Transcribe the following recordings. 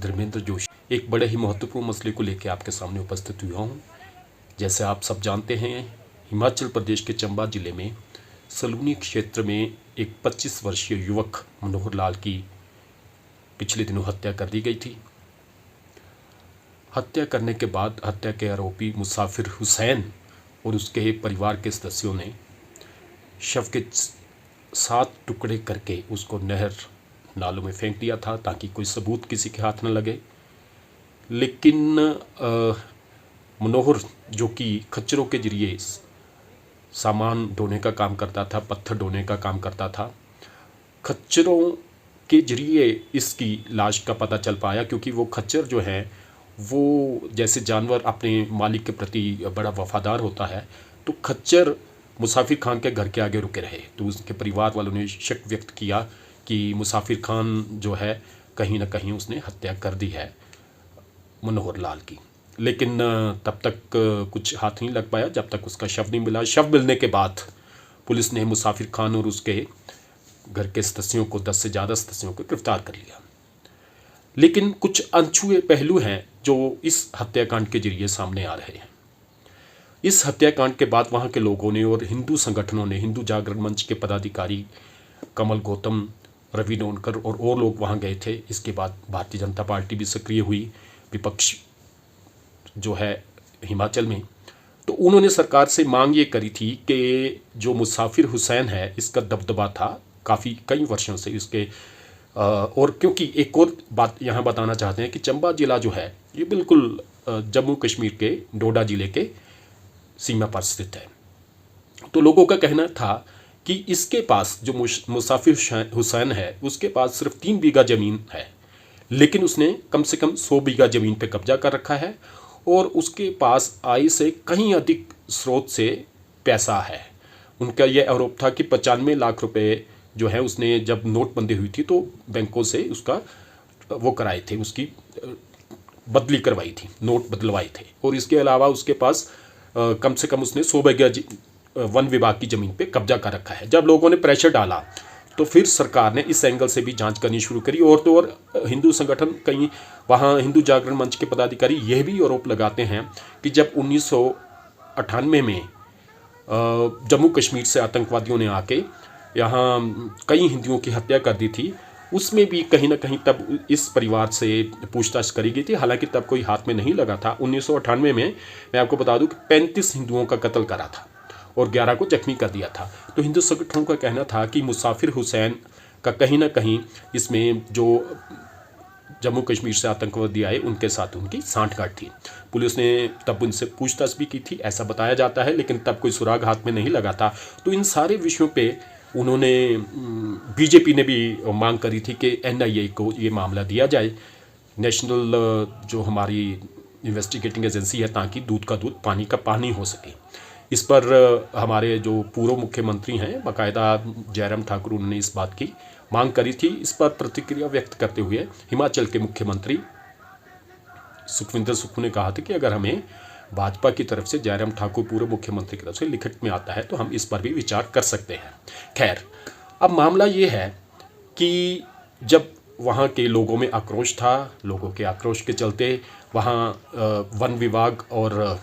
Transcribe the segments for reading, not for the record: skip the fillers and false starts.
धर्मेंद्र जोशी एक बड़े ही महत्वपूर्ण मसले को लेकर आपके सामने उपस्थित हुआ हूँ। जैसे आप सब जानते हैं, हिमाचल प्रदेश के चंबा जिले में सलूनी क्षेत्र में एक 25 वर्षीय युवक मनोहर लाल की पिछले दिनों हत्या कर दी गई थी। हत्या करने के बाद हत्या के आरोपी मुसाफिर हुसैन और उसके परिवार के सदस्यों ने शव के 7 टुकड़े करके उसको नहर नालों में फेंक दिया था ताकि कोई सबूत किसी के हाथ न लगे। लेकिन मनोहर, जो कि खच्चरों के जरिए सामान ढोने का काम करता था, पत्थर ढोने का काम करता था, खच्चरों के जरिए इसकी लाश का पता चल पाया, क्योंकि वो खच्चर जो है वो जैसे जानवर अपने मालिक के प्रति बड़ा वफादार होता है, तो खच्चर मुसाफिर खान के घर के आगे रुके रहे। तो उसके परिवार वालों ने शक व्यक्त किया कि मुसाफिर खान जो है कहीं ना कहीं उसने हत्या कर दी है मनोहर लाल की। लेकिन तब तक कुछ हाथ नहीं लग पाया जब तक उसका शव नहीं मिला। शव मिलने के बाद पुलिस ने मुसाफिर खान और उसके घर के सदस्यों को 10 से ज़्यादा सदस्यों को गिरफ्तार कर लिया। लेकिन कुछ अनछुए पहलू हैं जो इस हत्याकांड के जरिए सामने आ रहे हैं। इस हत्याकांड के बाद वहाँ के लोगों ने और हिंदू संगठनों ने, हिंदू जागरण मंच के पदाधिकारी कमल गौतम, रवि डोनकर और लोग वहाँ गए थे। इसके बाद भारतीय जनता पार्टी भी सक्रिय हुई, विपक्ष जो है हिमाचल में। तो उन्होंने सरकार से मांग ये करी थी कि जो मुसाफिर हुसैन है, इसका दबदबा था काफ़ी कई वर्षों से इसके। और क्योंकि एक और बात यहाँ बताना चाहते हैं कि चंबा जिला जो है ये बिल्कुल जम्मू कश्मीर के डोडा ज़िले के सीमा पर स्थित है। तो लोगों का कहना था कि इसके पास जो मुसाफिर हुसैन है उसके पास सिर्फ 3 बीघा ज़मीन है, लेकिन उसने कम से कम 100 बीघा ज़मीन पे कब्जा कर रखा है और उसके पास आय से कहीं अधिक स्रोत से पैसा है। उनका यह आरोप था कि 95 लाख रुपए जो है उसने जब नोटबंदी हुई थी तो बैंकों से उसका वो कराए थे, उसकी बदली करवाई थी, नोट बदलवाए थे। और इसके अलावा उसके पास कम से कम उसने 100 बीघा वन विभाग की ज़मीन पे कब्जा कर रखा है। जब लोगों ने प्रेशर डाला तो फिर सरकार ने इस एंगल से भी जांच करनी शुरू करी। और तो और हिंदू संगठन, कई वहाँ हिंदू जागरण मंच के पदाधिकारी यह भी आरोप लगाते हैं कि जब 1998 में जम्मू कश्मीर से आतंकवादियों ने आके यहाँ कई हिंदुओं की हत्या कर दी थी, उसमें भी कहीं ना कहीं तब इस परिवार से पूछताछ करी गई थी। हालांकि तब कोई हाथ में नहीं लगा था। 1998 में मैं आपको बता दूं कि 35 हिंदुओं का कत्ल करा था और 11 को जख्मी कर दिया था। तो हिंदू संगठनों का कहना था कि मुसाफिर हुसैन का कहीं ना कहीं इसमें जो जम्मू कश्मीर से आतंकवादी आए उनके साथ उनकी सांठगांठ थी। पुलिस ने तब उनसे पूछताछ भी की थी, ऐसा बताया जाता है, लेकिन तब कोई सुराग हाथ में नहीं लगा था। तो इन सारे विषयों पे उन्होंने, बीजेपी ने भी मांग करी थी कि NIA को ये मामला दिया जाए, नेशनल जो हमारी इन्वेस्टिगेटिंग एजेंसी है, ताकि दूध का दूध पानी का पानी हो सके। इस पर हमारे जो पूर्व मुख्यमंत्री हैं, बाकायदा जयराम ठाकुर, उन्होंने इस बात की मांग करी थी। इस पर प्रतिक्रिया व्यक्त करते हुए हिमाचल के मुख्यमंत्री सुखविंदर सुक्खू ने कहा था कि अगर हमें भाजपा की तरफ से, जयराम ठाकुर पूर्व मुख्यमंत्री की तरफ से लिखित में आता है तो हम इस पर भी विचार कर सकते हैं। खैर, अब मामला ये है कि जब वहाँ के लोगों में आक्रोश था, लोगों के आक्रोश के चलते वहाँ वन विभाग और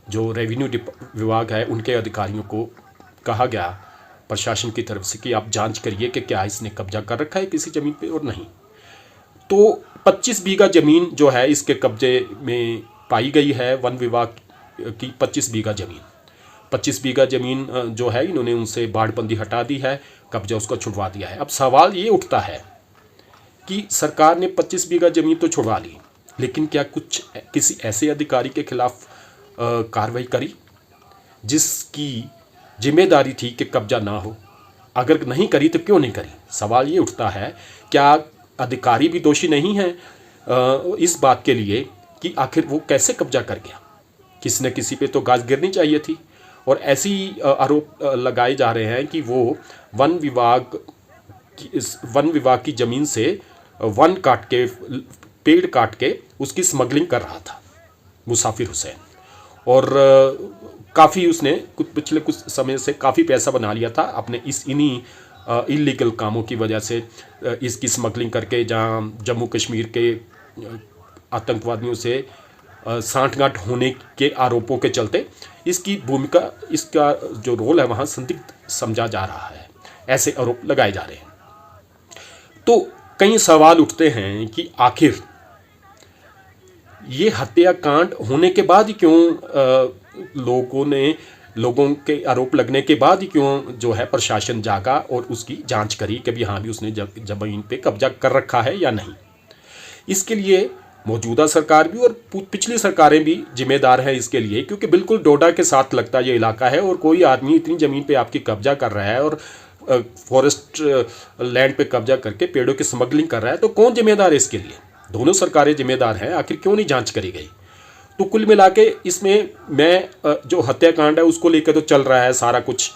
जो रेवेन्यू विभाग है उनके अधिकारियों को कहा गया प्रशासन की तरफ से कि आप जांच करिए कि क्या इसने कब्जा कर रखा है किसी ज़मीन पे और नहीं। तो 25 बीघा ज़मीन जो है इसके कब्जे में पाई गई है, वन विभाग की 25 बीघा ज़मीन। 25 बीघा ज़मीन जो है इन्होंने उनसे बाड़बंदी हटा दी है, कब्जा उसका छुड़वा दिया है। अब सवाल ये उठता है कि सरकार ने 25 बीघा ज़मीन तो छुड़वा ली, लेकिन क्या कुछ किसी ऐसे अधिकारी के खिलाफ कार्रवाई करी जिसकी जिम्मेदारी थी कि कब्जा ना हो? अगर नहीं करी तो क्यों नहीं करी? सवाल ये उठता है, क्या अधिकारी भी दोषी नहीं है इस बात के लिए कि आखिर वो कैसे कब्जा कर गया? किसी न किसी पे तो गाज गिरनी चाहिए थी। और ऐसी आरोप लगाए जा रहे हैं कि वो वन विभाग की ज़मीन से वन काट के, पेड़ काट के उसकी स्मगलिंग कर रहा था मुसाफिर हुसैन। और काफ़ी उसने पिछले कुछ समय से काफ़ी पैसा बना लिया था अपने इन्हीं इलीगल कामों की वजह से इसकी स्मगलिंग करके जहाँ जम्मू कश्मीर के आतंकवादियों से सांठगांठ होने के आरोपों के चलते इसकी भूमिका, इसका जो रोल है वहाँ संदिग्ध समझा जा रहा है, ऐसे आरोप लगाए जा रहे हैं। तो कई सवाल उठते हैं कि आखिर ये हत्याकांड होने के बाद ही क्यों लोगों के आरोप लगने के बाद ही क्यों जो है प्रशासन जागा और उसकी जांच करी कि भी हाँ भी उसने जमीन पे कब्जा कर रखा है या नहीं। इसके लिए मौजूदा सरकार भी और पिछली सरकारें भी जिम्मेदार हैं इसके लिए, क्योंकि बिल्कुल डोडा के साथ लगता ये इलाका है और कोई आदमी इतनी ज़मीन पे आपकी कब्जा कर रहा है और फॉरेस्ट लैंड पे कब्जा करके पेड़ों की स्मगलिंग कर रहा है, तो कौन जिम्मेदार है इसके लिए? दोनों सरकारें जिम्मेदार हैं। आखिर क्यों नहीं जांच करी गई? तो कुल मिला के इसमें मैं जो हत्याकांड है उसको लेकर तो चल रहा है सारा कुछ,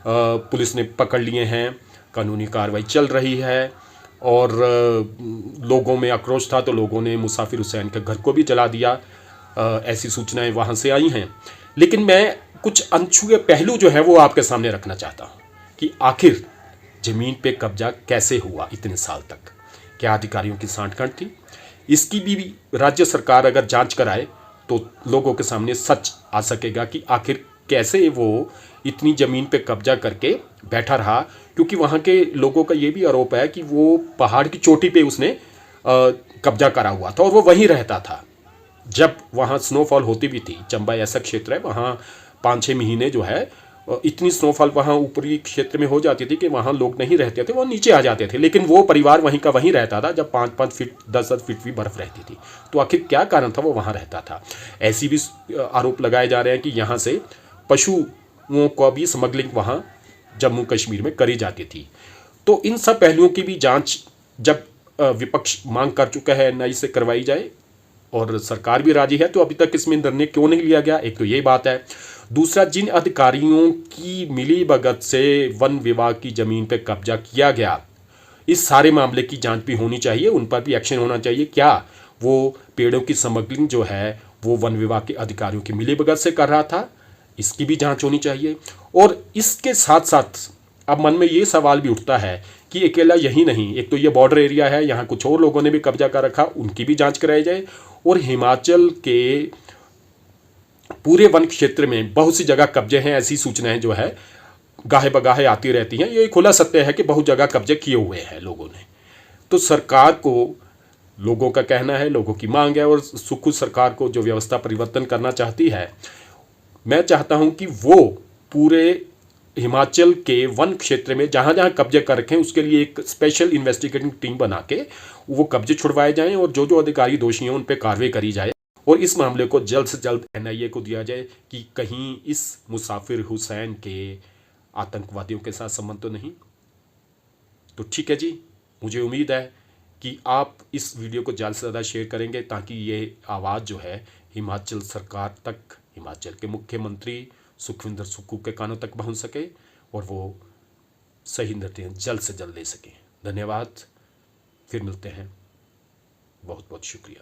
पुलिस ने पकड़ लिए हैं, कानूनी कार्रवाई चल रही है और लोगों में आक्रोश था तो लोगों ने मुसाफिर हुसैन के घर को भी जला दिया, ऐसी सूचनाएं वहाँ से आई हैं। लेकिन मैं कुछ अनछुए पहलू जो है वो आपके सामने रखना चाहता हूँ कि आखिर ज़मीन पे कब्जा कैसे हुआ इतने साल तक, क्या अधिकारियों की सांठगांठ थी? इसकी भी राज्य सरकार अगर जांच कराए तो लोगों के सामने सच आ सकेगा कि आखिर कैसे वो इतनी ज़मीन पे कब्जा करके बैठा रहा, क्योंकि वहाँ के लोगों का ये भी आरोप है कि वो पहाड़ की चोटी पे उसने कब्जा करा हुआ था और वो वहीं रहता था। जब वहाँ स्नोफॉल होती भी थी, चंबा ऐसा क्षेत्र है वहाँ 5-6 महीने जो है इतनी स्नोफॉल वहाँ ऊपरी क्षेत्र में हो जाती थी कि वहाँ लोग नहीं रहते थे, वो नीचे आ जाते थे, लेकिन वो परिवार वहीं का वहीं रहता था जब 5-5 फीट 10-10 फीट भी बर्फ़ रहती थी। तो आखिर क्या कारण था वो वहाँ रहता था? ऐसी भी आरोप लगाए जा रहे हैं कि यहाँ से पशुओं को भी स्मगलिंग वहाँ जम्मू कश्मीर में करी जाती थी। तो इन सब पहलुओं की भी जांच जब विपक्ष मांग कर चुका है नई से करवाई जाए और सरकार भी राजी है, तो अभी तक इसमें निर्णय क्यों नहीं लिया गया? एक तो यही बात है। दूसरा, जिन अधिकारियों की मिलीभगत से वन विभाग की ज़मीन पर कब्जा किया गया, इस सारे मामले की जांच भी होनी चाहिए, उन पर भी एक्शन होना चाहिए। क्या वो पेड़ों की स्मगलिंग जो है वो वन विभाग के अधिकारियों की मिलीभगत से कर रहा था? इसकी भी जांच होनी चाहिए। और इसके साथ साथ अब मन में ये सवाल भी उठता है कि अकेला यही नहीं, एक तो ये बॉर्डर एरिया है, यहाँ कुछ और लोगों ने भी कब्जा कर रखा, उनकी भी जांच कराई जाए। और हिमाचल के पूरे वन क्षेत्र में बहुत सी जगह कब्जे हैं, ऐसी सूचनाएं जो है गाहे बगाहे आती रहती हैं। ये खुला सत्य है कि बहुत जगह कब्जे किए हुए हैं लोगों ने। तो सरकार को, लोगों का कहना है, लोगों की मांग है और सुखद सरकार को जो व्यवस्था परिवर्तन करना चाहती है, मैं चाहता हूं कि वो पूरे हिमाचल के वन क्षेत्र में जहां जहां कब्जे कर रखे हैं उसके लिए एक स्पेशल इन्वेस्टिगेटिंग टीम बना के वो कब्जे छुड़वाए जाएं और जो जो अधिकारी दोषी हैं उन पर कार्रवाई करी जाए और इस मामले को जल्द से जल्द NIA को दिया जाए कि कहीं इस मुसाफिर हुसैन के आतंकवादियों के साथ संबंध तो नहीं। तो ठीक है जी, मुझे उम्मीद है कि आप इस वीडियो को ज़्यादा से ज़्यादा शेयर करेंगे ताकि ये आवाज़ जो है हिमाचल सरकार तक, हिमाचल के मुख्यमंत्री सुखविंदर सुक्खू के कानों तक पहुंच सके और वो सही निर्णय जल्द से जल्द ले सकें। धन्यवाद, फिर मिलते हैं, बहुत बहुत शुक्रिया।